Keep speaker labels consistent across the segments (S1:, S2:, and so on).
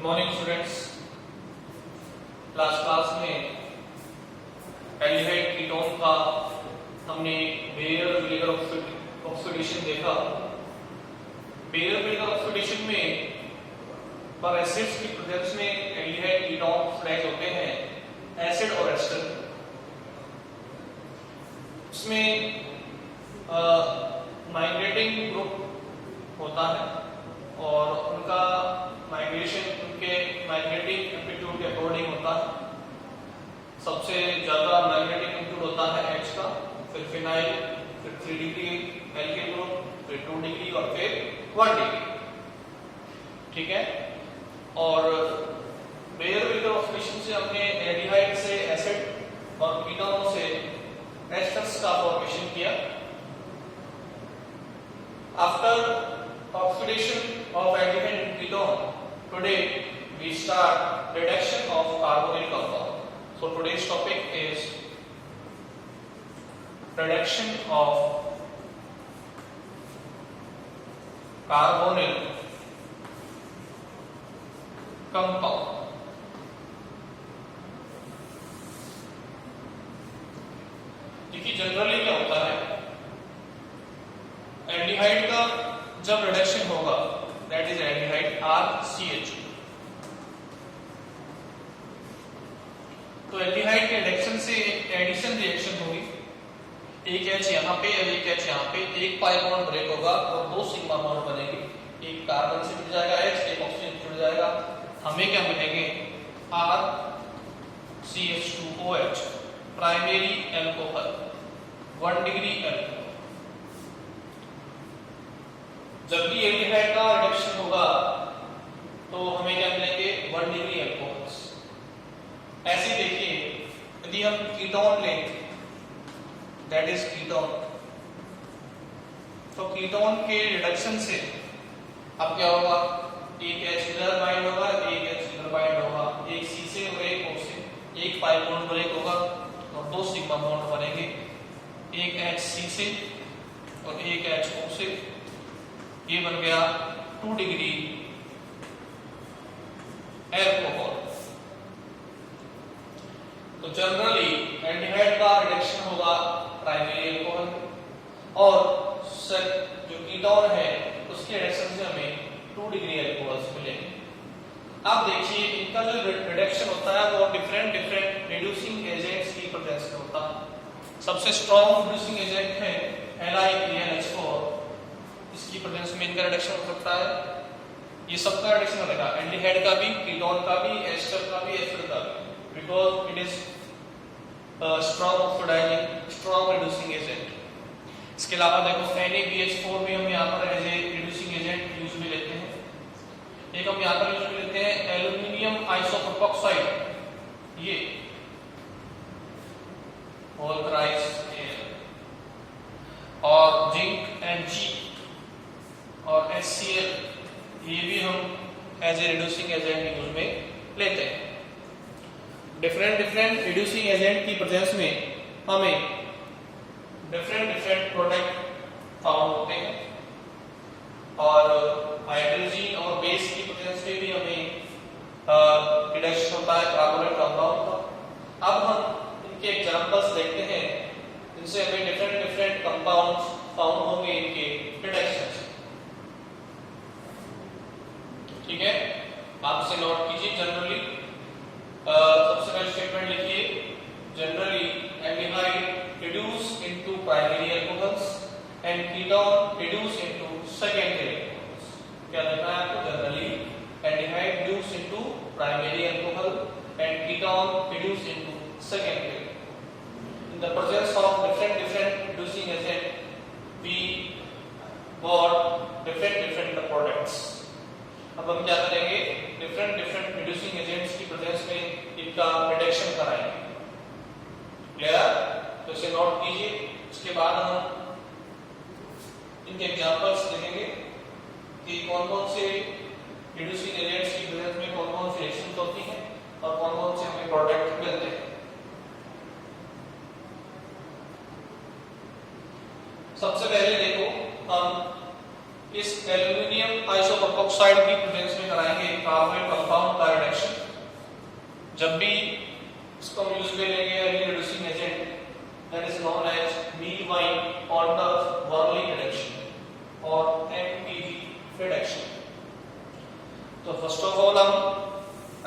S1: Good morning students. Class में aldehyde ketone का हमने बेयर-विनेगर ऑक्सीडेशन देखा। बेयर-विनेगर ऑक्सीडेशन में पर एसिड्स की प्रेजेंस में एल्डिहाइड कीटोन ऑक्सीडाइज होते हैं एसिड और एस्टर। इसमें माइग्रेटिंग ग्रुप होता है और उनका माइग्रेशन उनके माइग्रेटिंग एम्पलीट्यूड के अकॉर्डिंग होता है। सबसे ज्यादा माइग्रेटिंग एम्पलीट्यूड होता है H का, फिर फिनाइल, फिर 3 डिग्री एल्किल ग्रुप, फिर 2 डिग्री और फिर 1 डिग्री। ठीक है। और बेयर-विनेगर ऑक्सीडेशन से हमने एल्डिहाइड से एसिड और कीटोनों से एस्टर्स का फॉर्मेशन किया। After oxidation of aldehyde and ketone, today we start reduction of carbonyl compound. So today's topic is reduction of carbonyl compound. देखिए जनरली क्या होता है, एल्डिहाइड का जब रिडक्शन होगा that is aldehyde RCH। तो एल्डिहाइड के रिडक्शन से एडिशन रिएक्शन होगी। एक H यहाँ पे और एक H यहाँ पे, एक पाई बॉन्ड ब्रेक होगा और 2 सिग्मा बॉन्ड बनेंगे। एक कार्बन से जुड़ जाएगा H, एक ऑक्सीजन से जुड़ जाएगा। हमें क्या मिलेंगे? RCH2OH, primary alcohol, 1 degree alcohol. जब भी एल्डिहाइड का रिडक्शन होगा तो हमें क्या मिलेंगे? 1 डिग्री अल्कोहल्स। ऐसे देखिए, यदि हम कीटोन लें, दैट इज कीटोन, तो कीटोन के रिडक्शन से अब क्या होगा? एक H इधर बाइंड होगा, एक H इधर बाइंड होगा, एक C से और एक O से, एक पाई बॉन्ड ब्रेक होगा और 2 सिग्मा बॉन्ड बनेंगे। एक H C से और एक H O से, ये बन गया 2 डिग्री एल्कोहल। तो जनरली एल्डिहाइड का रिडक्शन होगा प्राइमरी एल्कोहल और जो कीटोन है उसके रिडक्शन से हमें 2 डिग्री एल्कोहल्स मिलेंगे। अब देखिए इनका जो रिडक्शन होता है वो डिफरेंट रिड्यूसिंग एजेंट्स की प्रेजेंस में होता है। सबसे स्ट्रॉन्ग रिड्यूसिंग एजेंट है LiPnH4, इसकी प्रेजेंस में इनका रिडक्शन हो सकता है। ये सबका रिडक्शन होगा, एल्डिहाइड का भी, कीटोन का भी, एस्टर का भी, एसिड का भी, because it is strong oxidising, strong reducing agent. इसके अलावा देखो NaBH4 भी हम यहाँ पर as a reducing agent use में लेते हैं। एक हम यहाँ पर यूज में लेते हैं एल्यूमिनियम आइसोप्रोपोक्साइड, ये और जिंक Mg और HCl, ये भी हम as a reducing agent use में लेते हैं। डिफरेंट रिड्यूसिंग एजेंट की प्रेजेंस में हमें डिफरेंट प्रोडक्ट फाउंड होते हैं और हाइड्रोजन और बेस की प्रेजेंस में भी हमें रिडक्शन होता है कार्बोनिल कंपाउंड का। अब हम इनके एग्जांपल्स देखते हैं जिनसे हमें डिफरेंट कंपाउंड्स फाउंड होंगे इनके रिडक्शन। ठीक है, आप इसे नोट कीजिए। जनरली सबसे पहले स्टेटमेंट लिखिए, generally aldehyde reduce into primary alcohols and ketone reduce into secondary alcohols. क्या लिखना है आपको? Generally aldehyde reduce into primary alcohol and ketone reduce into secondary. In the presence of different reducing agent, we got different products. अब हम क्या करेंगे? Different reducing agents की presence में इनका रिडक्शन कराएंगे। क्लियर? तो इसे नोट कीजिए। इसके बाद हम इनके एग्जांपल्स देखेंगे कि कौन से रिड्यूसिंग एजेंट्स की प्रेजेंस में कौन सी रिएक्शंस होती हैं और कौन से हमें प्रोडक्ट मिलते हैं। सबसे पहले देखो हम इस एल्यूमिनियम आइसोप्रोपोक्साइड की प्रेजेंस में कराएंगे कार्बोनिल कंपाउंड जब भी इसको हम यूज में लेंगे aldehyde reducing agent that is known as Meerwein Ponndorf Verley reduction और एमपीवी रिडक्शन। तो फर्स्ट ऑफ ऑल हम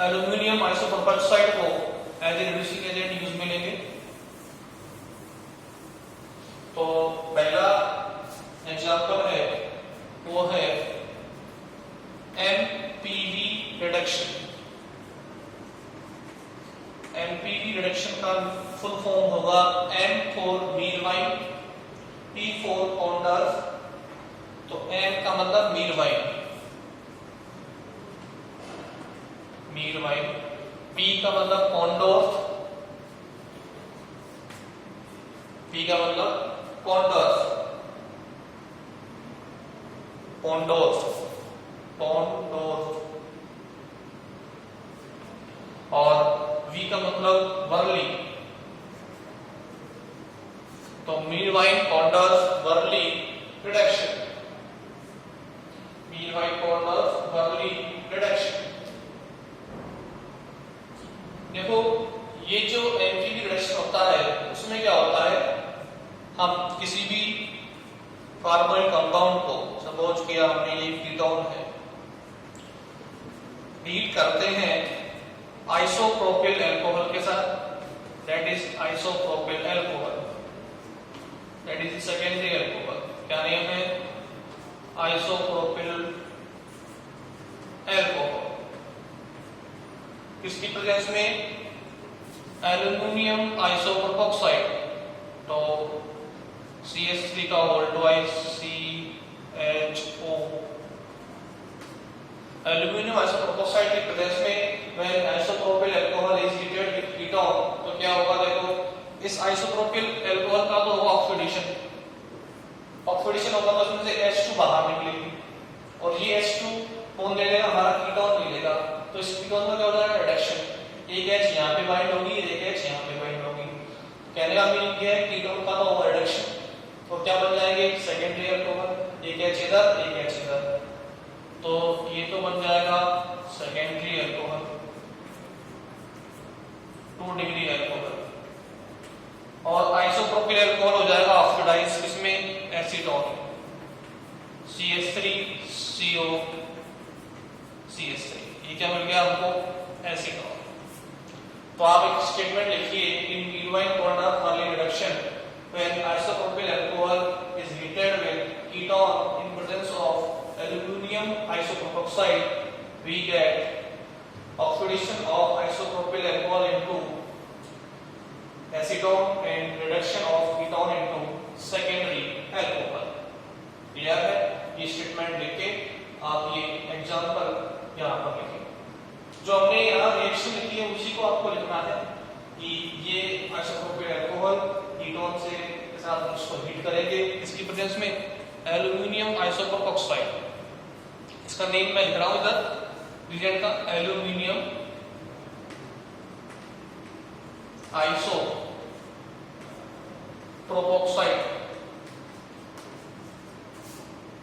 S1: एल्यूमिनियम आइसोप्रोपेक्साइड को as a reducing agent use में लेंगे। तो पहला एग्जांपल है वो है एमपीवी रिडक्शन। एमपीवी रिडक्शन का फुल फॉर्म होगा M for Meerwein, P for Ponndorf. तो M का मतलब मीलवाइन, मीलवाइन, P का मतलब कॉन्डोर्स, P का मतलब कॉन्डर्स, कॉन्डोर्स, कॉन्डोर्स, और V का मतलब वर्ली। तो Meerwein Ponndorf Verley reduction, Meerwein Ponndorf Verley reduction. देखो ये जो एमपीवी रिडक्शन होता है उसमें क्या होता है, हम किसी भी कार्बोनिल कंपाउंड को सपोज किया हमने ये कीटोन है, हीट करते हैं आइसोप्रोपिल अल्कोहल के साथ, that is isopropyl alcohol, that is secondary alcohol. क्या नेम है? Isopropyl alcohol. किसकी प्रेजेंस में? एल्यूमिनियम आइसोप्रोपेक्साइड। तो CH3 का होल ट्वाइस CHO। एल्यूमिनियम आइसोप्रोपेक्साइड की प्रेजेंस में when isopropyl alcohol is heated with ketone, तो क्या होगा? देखो इस आइसोप्रोपिल अल्कोहल का तो होगा ऑक्सीडेशन, ऑक्सीडेशन होगा तो उसमें से H2 बाहर निकलेगी और ये H2 कौन ले लेगा? हमारा कीटोन ले लेगा। तो इस कीटोन का क्या हो जाएगा? रिडक्शन। एक H यहाँ पे बाइंड होगी, एक H यहाँ पे बाइंड होगी। कहने का मीनिंग क्या है? कीटोन का तो होगा रिडक्शन और क्या बन जाएंगे? Secondary alcohol. एक H इधर, एक H इधर, तो ये तो बन जाएगा सेकेंडरी अल्कोहल, 2 डिग्री अल्कोहल। और आइसोप्रोपिल अल्कोहल हो जाएगा ऑक्सीडाइज किसमें? Acetone, CH3CO CH3। ये क्या मिल गया हमको? एसीटोन। तो आप एक स्टेटमेंट लिखिए, in Meerwein Ponndorf Verley reduction when isopropyl alcohol is heated with ketone in presence of aluminum isopropoxide, we get oxidation of isopropyl alcohol into acetone and reduction of ketone into secondary alcohol। Clear है? ये statement लिख के आप ये example यहाँ पर लिखें। जो हमने यहाँ रिएक्शन लिखी है उसी को आपको लिखना है कि ये आइसोप्रोपिल अल्कोहल कीटोन से के साथ उसको हीट करेंगे, इसकी प्रेजेंस में एल्यूमिनियम आइसोप्रोपेक्साइड। इसका नेम मैं लिख रहा हूं इधर रिएजेंट का, एल्यूमिनियम आइसो प्रोपोक्साइड।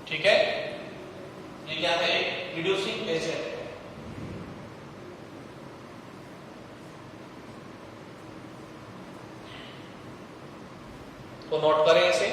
S1: ठीक है, ये क्या है? एक रिड्यूसिंग एजेंट। तो नोट करें इसे।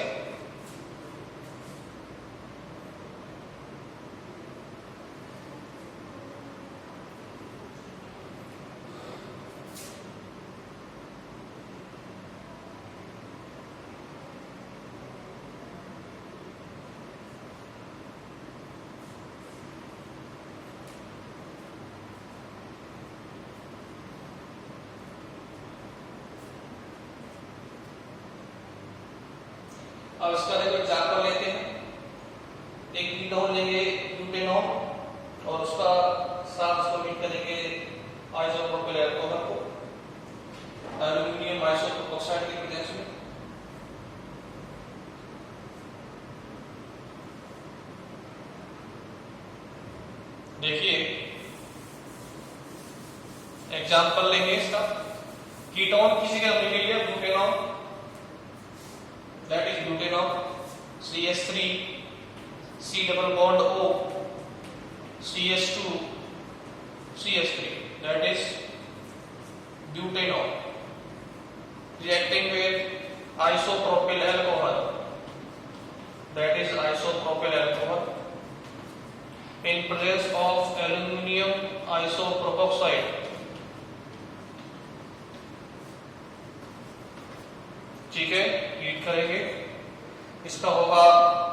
S1: अब इसका देखो एग्जांपल लेते हैं। एक कीटोन लेंगे ब्यूटेनॉल और उसका साथ उसको मीट करेंगे आइसोप्रोपिल अल्कोहल को एल्यूमिनियम आइसोप्रोपेक्साइड की प्रेजेंस में। देखिए एग्जांपल लेंगे इसका। कीटोन किसी का हमने ले लिया butanol, that is butanol, CH3 C double bond O CH2 CH3, that is butanol reacting with isopropyl alcohol, that is isopropyl alcohol, in presence of aluminium isopropoxide. ठीक है, हीट करेंगे, इसका होगा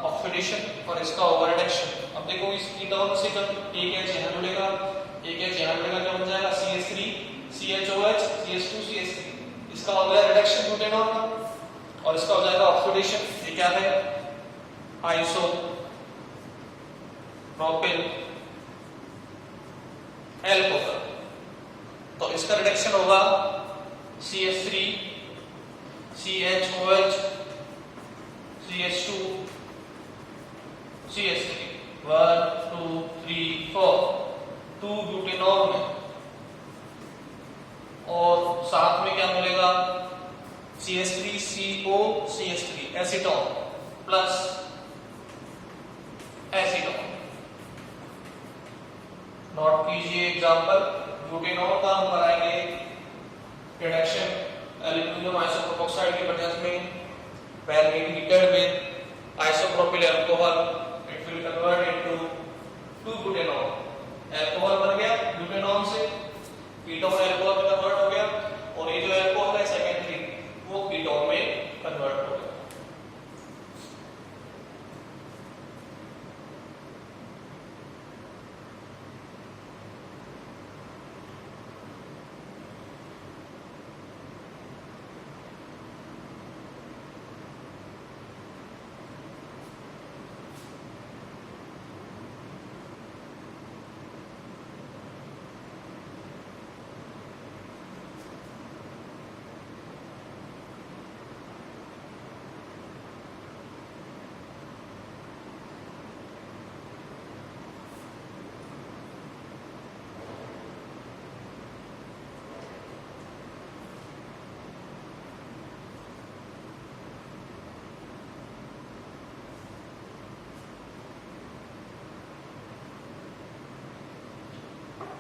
S1: ऑक्सीडेशन और इसका होगा रिडक्शन। अब देखो इस कीटोन से जब एक एच यहां जुड़ेगा, एक एच यहां जुड़ेगा, क्या बन जाएगा CH3 CHOH CH2 CH3, इसका हो गया रिडक्शन ब्यूटेनॉल का, और इसका हो जाएगा ऑक्सीडेशन। ये क्या है, आइसो प्रोपिल एल्कोहल। तो इसका रिडक्शन होगा CH3 CHOH CH2 CH3, 1 2 3 4, 2 butanol में, और साथ में क्या मिलेगा CH3 CO CH3 acetone plus acetone. Note कीजिए एग्जांपल, ब्यूटेनॉल का हम कराएंगे रिडक्शन एल्यूमिनियम आइसोप्रोपोक्साइड के प्रेजेंस में, when heated with isopropyl alcohol it will convert into 2-butanol, alcohol बन गया ब्यूटेनॉल से, कीटोन अल्कोहल में कन्वर्ट हो गया, और ये जो अल्कोहल है सेकेंडरी वो कीटोन में कन्वर्ट हो गया।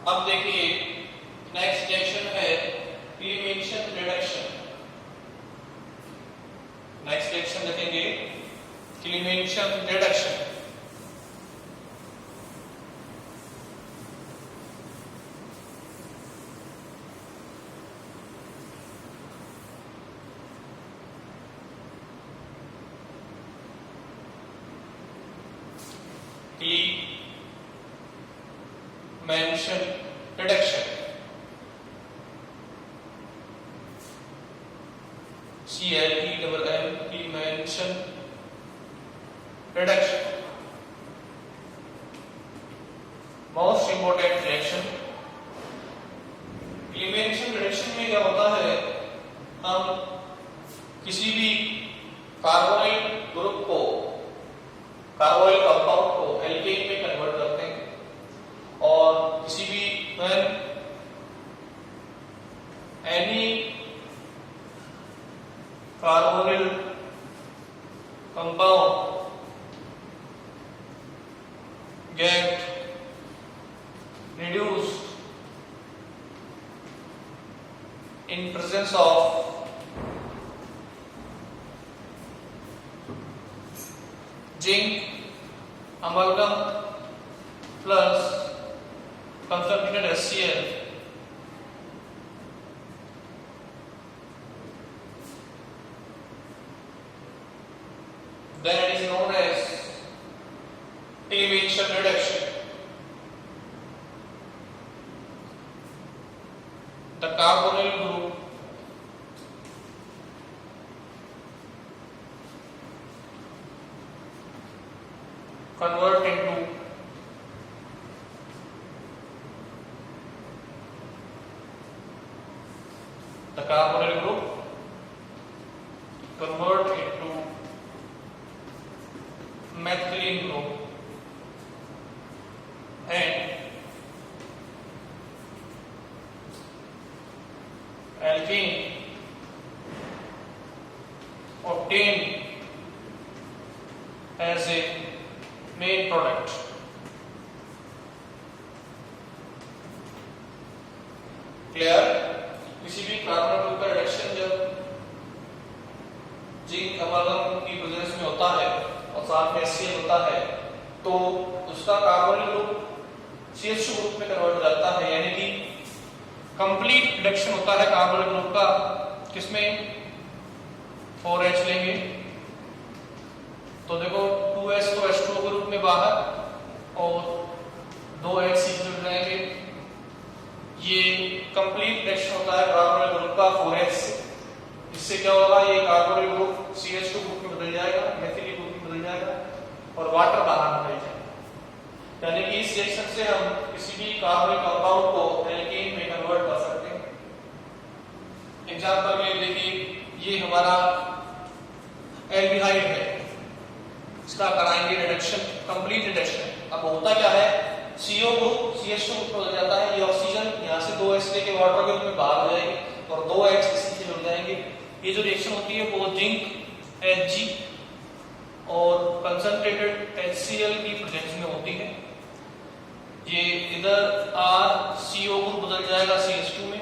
S1: अब देखिए नेक्स्ट रिएक्शन है एलिमिनेशन रिडक्शन। नेक्स्ट रिएक्शन देखेंगे elimination reduction. mention reduction, CLEMM mention reduction, most important reaction। Elimination reduction में क्या होता है, हम किसी भी कार्बोनिल ग्रुप को, कार्बोनिल कंपाउंड को एल्केन में कन्वर्ट करते हैं, और किसी भी when any carbonyl compound get reduced in presence of zinc amalgam plus concentrated HCl, then it is known as elimination reduction. The carbonyl group convert into the carbonyl group convert into methylene group and alkene obtained as a main product. Clear? किसी भी carbon group का reduction जब zinc अमालगम की presence में होता है और साथ में HCl होता है तो उसका कार्बोनिल ग्रुप CH2 ग्रुप में कन्वर्ट हो जाता है, यानी कि कंप्लीट रिडक्शन होता है कार्बोनिल ग्रुप का किसमें 4H लेंगे तो देखो 2H तो H2O के रूप में बाहर और 2H जुड़ जाएंगे। ये कंप्लीट रिडक्शन होता है कार्बोनिल ग्रुप का 4H से। इससे क्या होगा, ये कार्बोनिल ग्रुप CH2 ग्रुप में बदल जाएगा, मेथिल ग्रुप में बदल जाएगा और वाटर बाहर निकल जाएगा। यानी कि इस रिएक्शन से हम किसी भी कार्बनिक कंपाउंड को एल्केन में कन्वर्ट कर सकते हैं। एग्जांपल में देखिए, ये हमारा एल्डिहाइड है, इसका कराएंगे रिडक्शन, कंप्लीट रिडक्शन। अब होता क्या है, CO ग्रुप CH2 ग्रुप में बदल जाता है, ये ऑक्सीजन यहाँ से 2H लेके वाटर के रूप में बाहर हो जाएगी और 2H इसी से जुड़ जाएंगे। ये जो रिएक्शन होती है वो जिंक Hg और कंसंट्रेटेड HCl की प्रेजेंस में होती है। ये इधर RCO ग्रुप बदल जाएगा CH2 में,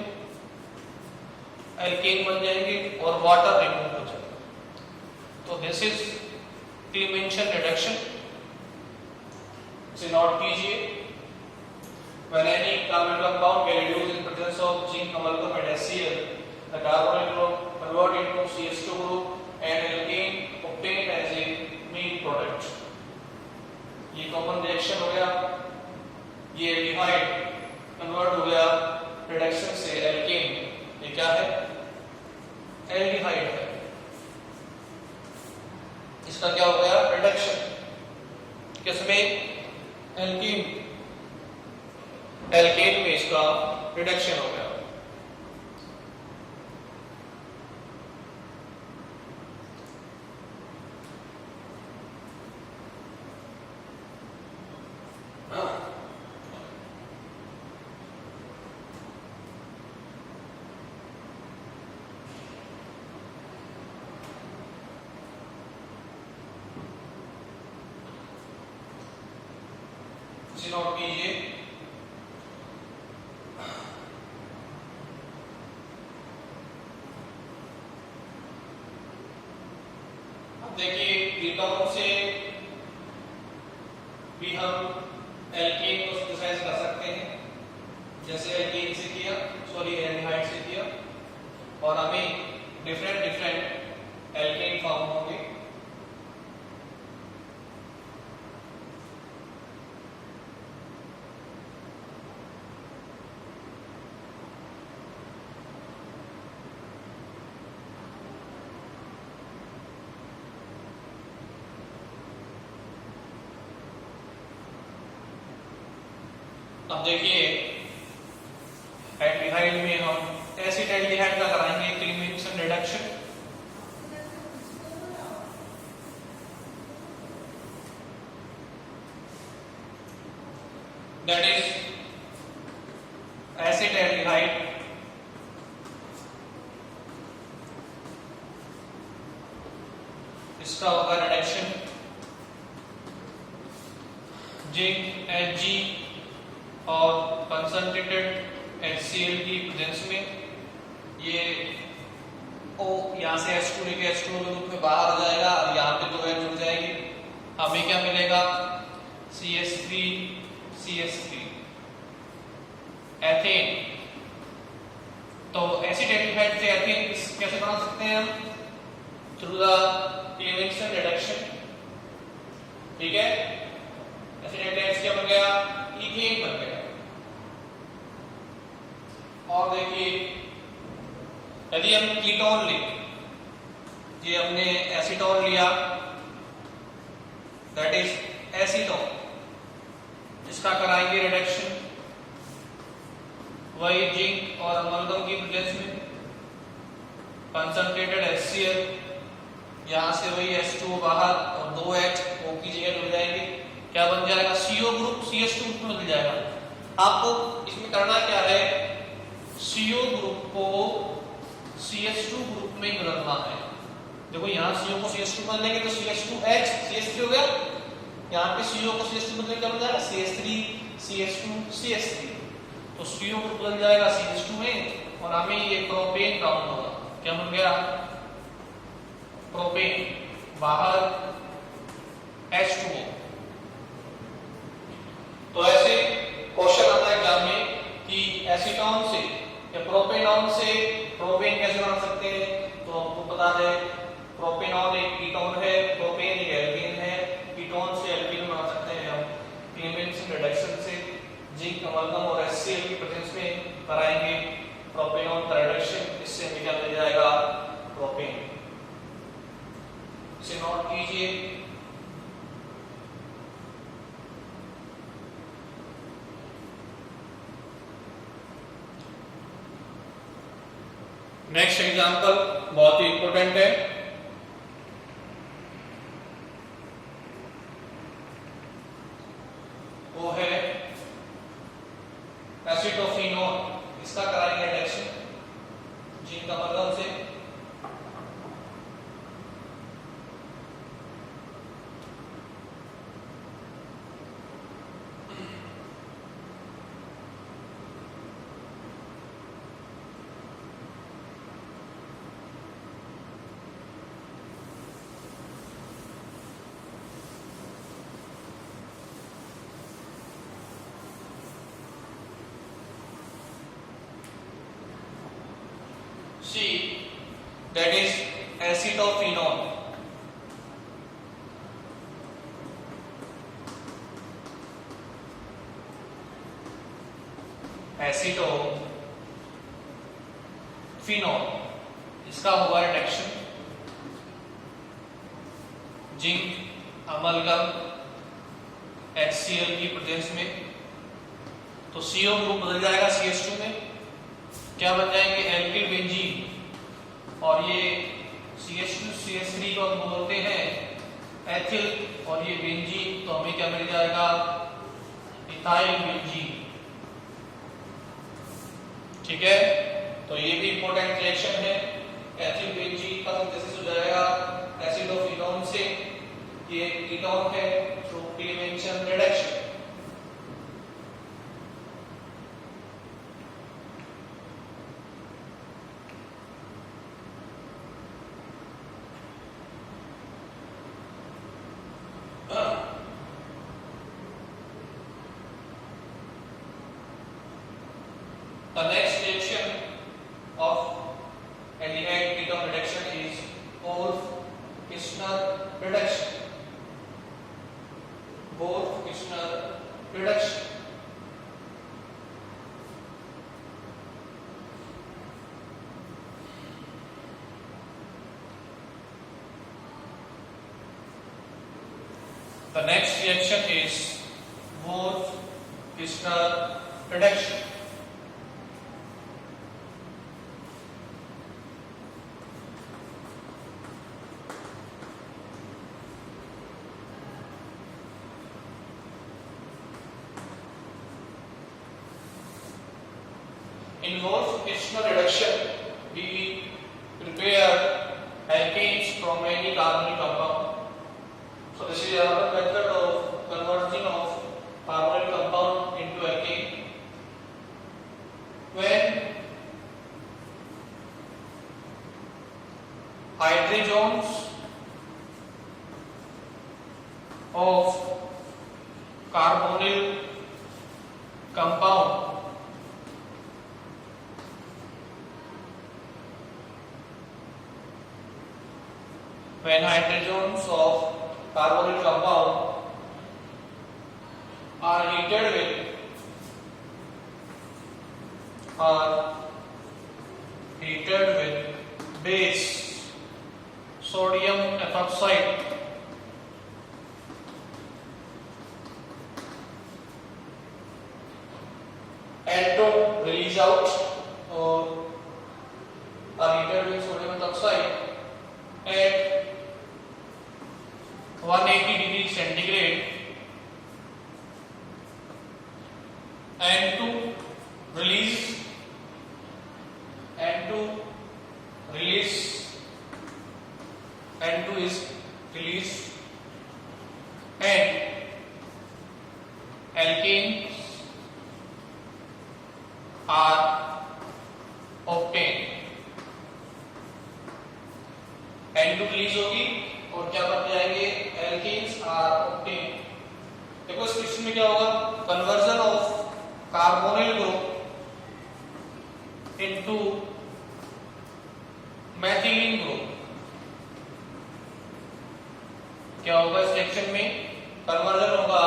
S1: एल्केन बन जाएंगे और वाटर रिमूव हो जाएगा। तो दिस इज क्लीमेंशन रिडक्शन। इसे नोट कीजिए, when any carbon compound get reduced in presence of zinc amalgam and HCl, the carbonyl group convert into CH2 group and alkane obtained as a main product। ये common reaction हो गया, ये aldehyde convert हो गया reduction से alkene में। ये क्या है, एल्डिहाइड है, इसका क्या हो गया रिडक्शन, किसमें एल्केन, एल्केन में इसका रिडक्शन हो गया। नोट कीजिए, अब देखिए कीटोन से भी हम एल्केन को सिंथेसाइज कर सकते हैं, जैसे एल्केन से किया, सॉरी एल्डिहाइड से किया, और हमें डिफरेंट डिफरेंट एल्केन फॉर्म होंगे। अब देखिए एल्डिहाइड में हम एसिड एल्डिहाइड का कराएंगे क्लीमेंशन reduction. That is acid aldehyde इसका होगा रिडक्शन जिंक Hg और कंसंट्रेटेड HCl की प्रेजेंस में। ये O यहाँ से H2 लेके H2O के रूप में बाहर आ जाएगा और यहाँ पे 2H जुड़ जाएगी। हमें क्या मिलेगा, CH3 एथेन। तो एसिड एल्डिहाइड से एथेन कैसे बना सकते हैं हम, थ्रू द क्लीमेंशन रिडक्शन। ठीक है, एसिड एल्डिहाइड क्या बन गया, इथेन बन गया। और देखिए यदि हम कीटोन ले, ये हमने एसीटोन लिया, दैट इज एसीटोन, इसका कराएंगे रिडक्शन वही जिंक और अमलगम की प्रेजेंस में, कंसंट्रेटेड HCl, यहां से वही H2O बाहर और 2H O की जगह मिल जाएंगे। क्या बन जाएगा, CO ग्रुप CH2 ग्रुप में मिल जाएगा। आपको इसमें करना क्या है, CO ग्रुप को CH2 ग्रुप में बदलना है। देखो यहाँ CO को CH2 बदलेंगे तो CH2H CH3 हो गया, यहाँ पे CO को CH2 बदलने क्या बन जाएगा, CH3 CH2 CH3। तो CO ग्रुप बदल जाएगा CH2 में और हमें ये प्रोपेन काउंट होगा। क्या बन गया? प्रोपेन, बाहर H2O। तो ऐसे क्वेश्चन आता है एग्जाम में कि एसीटोन से या प्रोपेनॉन से प्रोपेन कैसे बना सकते हैं। तो आपको पता है प्रोपेनॉन एक कीटोन है, प्रोपेन एक एल्कीन है। कीटोन से एल्कीन बना सकते हैं हम क्लेमेंस रिडक्शन से। जिंक अमलगम और HCl की प्रेजेंस में कराएंगे प्रोपेनॉन का रिडक्शन, इससे हमें क्या मिल जाएगा? प्रोपेन। इसे नोट कीजिए। नेक्स्ट एग्जांपल बहुत ही इंपॉर्टेंट है। वो है एसिटोफिनोन। इसका कराएंगे रिडक्शन जिंक अमलगम से। C, that is acetophenone. Acetophenone, इसका हुआ रिडक्शन जिंक अमलगम HCl की प्रेजेंस में। तो CO ग्रुप बदल जाएगा CH2 में। क्या बन जाएंगे? Alkyl benzene. और ये CH2 CH3 को हम बोलते हैं एथिल, और ये बेंजीन, तो हमें क्या मिल जाएगा? Ethyl benzene. ठीक है, तो ये भी इंपॉर्टेंट रिएक्शन है। एथिल बेंजीन का सिंथेसिस हो जाएगा एसिडोफिनोन से। ये कीटोन है through Clemmensen reduction. The next reaction of aldehyde ketone reduction is Wolff-Kishner reduction. Wolff-Kishner reduction. The next reaction is Wolff-Kishner reduction. In Wolff-Kishner reduction, we prepare alkanes from any carbonyl compound. So this is another method of converting of carbonyl compound into alkane. When hydrogens of carbonyl compound when hydrogens of carbonyl compound are heated with base sodium ethoxide and to release out or are heated with sodium ethoxide at 180 degrees centigrade and to release N2 is released and alkanes are octane, N2 release होगी और क्या बन जाएंगे alkanes और octane. देखो इस question में क्या होगा, conversion of carbonyl group into मैथिलीन group. क्या होगा इस रिएक्शन में, कन्वर्जन होगा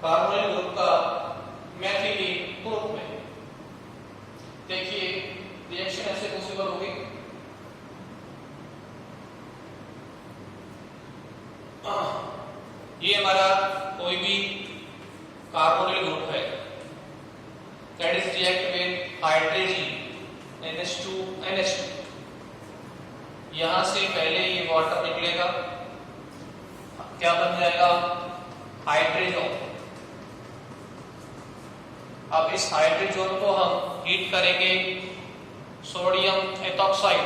S1: कार्बोनिल ग्रुप का मैथिलीन ग्रुप में। देखिए रिएक्शन ऐसे पॉसिबल होगी, ये हमारा कोई भी कार्बोनिल ग्रुप है, that is react with hydrogen NH2NH2। यहां से पहले ये वाटर निकलेगा, क्या बन जाएगा हाइड्रोजन। अब इस हाइड्रोजन को हम हीट करेंगे सोडियम एथॉक्साइड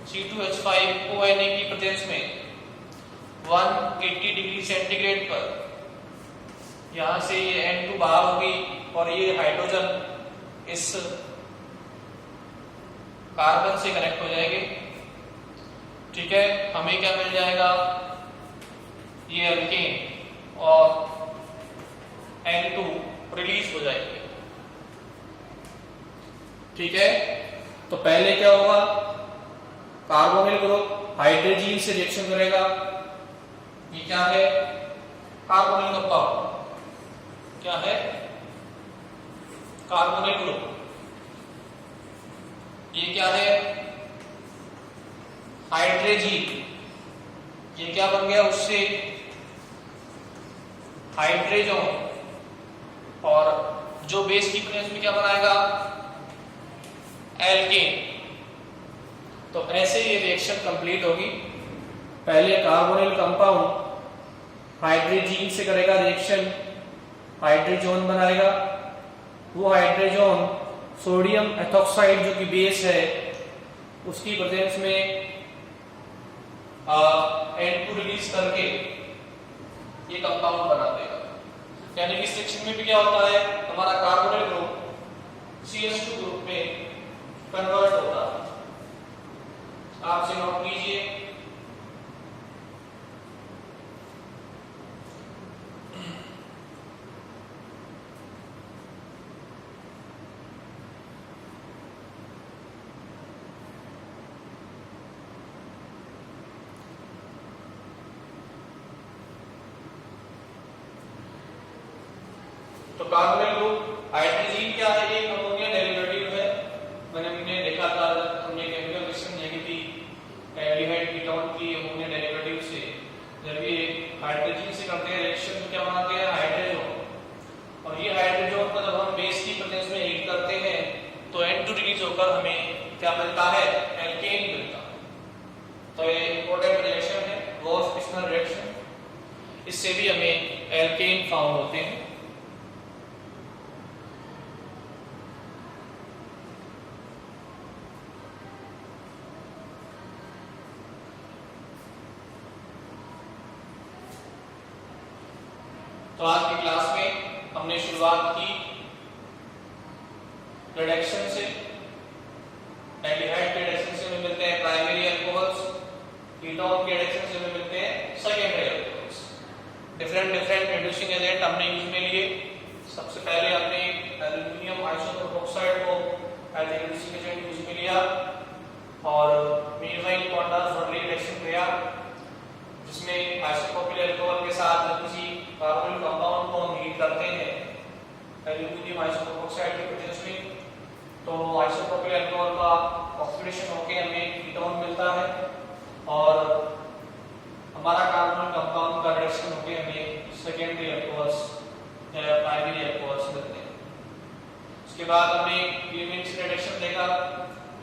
S1: C2H5ONa की प्रेजेंस में 180 डिग्री सेंटीग्रेड पर। यहां से ये N2 बाहर होगी और ये हाइड्रोजन इस कार्बन से कनेक्ट हो जाएंगे। ठीक है, हमें क्या मिल जाएगा, ये एल्केन और N2 रिलीज हो जाएंगे। ठीक है, तो पहले क्या होगा, कार्बोनिल ग्रुप हाइड्रोजन से रिएक्शन करेगा। ये क्या है, कार्बोनिल कंपाउंड, क्या है कार्बोनिल ग्रुप। ये क्या है हाइड्रोजन, ये क्या बन गया उससे हाइड्रोजन, और जो बेस की प्लेस में क्या बनाएगा एल्केन। तो ऐसे ये रिएक्शन कंप्लीट होगी। पहले कार्बोनिल कंपाउंड हाइड्रोजन से करेगा रिएक्शन, हाइड्रोजन बनाएगा। वो हाइड्रोजन सोडियम एथॉक्साइड जो कि बेस है उसकी प्रेजेंस में N2 रिलीज करके ये कंपाउंड बना देगा। यानी कि इस रिएक्शन में भी क्या होता है, हमारा कार्बोनिल ग्रुप CH2 ग्रुप में कन्वर्ट होता है। आपसे नोट कीजिए, तो कार्बोनिल ग्रुप हाइड्रोजन क्या है, एक अमोनिया डेरिवेटिव है। हमने देखा था हमने केमिकल रिएक्शन देखी थी एल्डिहाइड कीटोन की अमोनिया डेरिवेटिव से। जब ये हाइड्रोजन से करते हैं रिएक्शन तो क्या बनाते हैं हाइड्रोजन, और ये हाइड्रोजन को जब हम बेस की प्रेजेंस में हीट करते हैं तो N2 रिलीज होकर हमें क्या मिलता है एल्केन मिलता है। तो ये इंपॉर्टेंट रिएक्शन है, गॉस-स्टिक्सनर रिएक्शन। इससे भी हमें एल्केन फाउंड होते हैं। तो आज की क्लास में हमने शुरुआत की रिडक्शन से, एल्डिहाइड के रिडक्शन से हमें मिलते हैं प्राइमरी अल्कोहल्स, कीटोन के रिडक्शन से हमें मिलते हैं secondary alcohols. Different reducing agent हमने यूज में लिए। सबसे पहले हमने एल्युमिनियम आइसोप्रोपाइल को as a reducing agent use में लिया और मीथाइल क्वार्टर्स रिडक्शन किया, जिसमें आइसोप्रोपाइल अल्कोहल के साथ किसी कार्बोनिल कंपाउंड को हम हीट करते हैं एल्युमिनियम आइसोप्रोपाइल की प्रेजेंस में, तो आइसोप्रोपाइल अल्कोहल का ऑक्सीडेशन होकर हमें कीटोन मिलता है और हमारा कार्बोनिल कंपाउंड का रिडक्शन होकर हमें सेकेंडरी अल्कोहल्स या प्राइमरी अल्कोहल्स मिलते हैं। उसके बाद हमने एलिमेंट्स रिडक्शन देखा,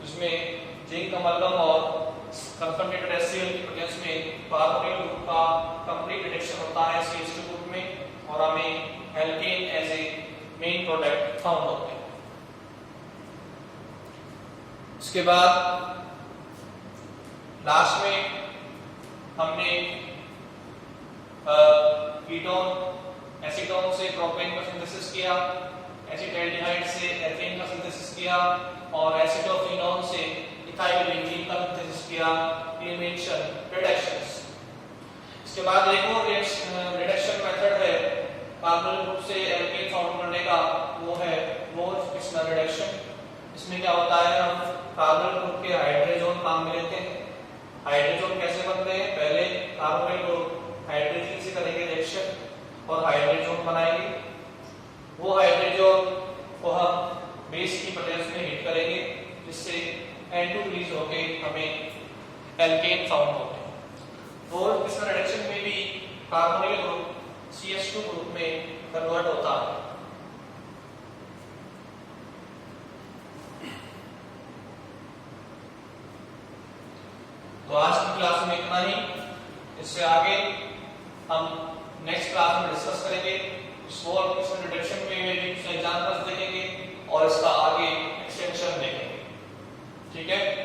S1: जिसमें जिंक अमलगम और कंसंट्रेटेड HCl की प्रेजेंस में कार्बोनिल ग्रुप का कंप्लीट रिडक्शन होता है CH2 ग्रुप में और हमें alkane as a main product found होते हैं। उसके बाद लास्ट में हमने कीटोन एसीटोन से प्रोपेन का सिंथेसिस किया, एसिटाल्डिहाइड से एथेन का सिंथेसिस किया। किया और एसिटोफिनोन से इथाइल बेंजीन का सिंथेसिस किया। ये मेंशन रिडक्शंस। इसके बाद एक और रिडक्शन मेथड है कार्बोनिल ग्रुप से एल्केन फॉर्म करने का, वो है मोर-फिशनर रिडक्शन। इसमें क्या होता है, हम कार्बोनिल ग्रुप के हाइड्रोजन काम में लेते हैं। हाइड्रोजन कैसे बनते हैं, पहले कार्बोनिल ग्रुप हाइड्रोजन से करेंगे रिएक्शन और हाइड्रोजन बनाएंगे। वो हाइड्रोजन को हम बेस की प्रेजेंस में हीट करेंगे जिससे N2 रिलीज होके हमें एल्केन फॉर्म होते हैं। और इस रिडक्शन में भी कार्बोनिल ग्रुप CH2 ग्रुप में कन्वर्ट होता है। तो आज की क्लास में इतना ही। इससे आगे हम नेक्स्ट क्लास में डिस्कस करेंगे स्मॉल फिशनर रिडक्शन में भी कुछ एग्जांपल्स देखेंगे और इसका आगे एक्सटेंशन देखेंगे। ठीक है।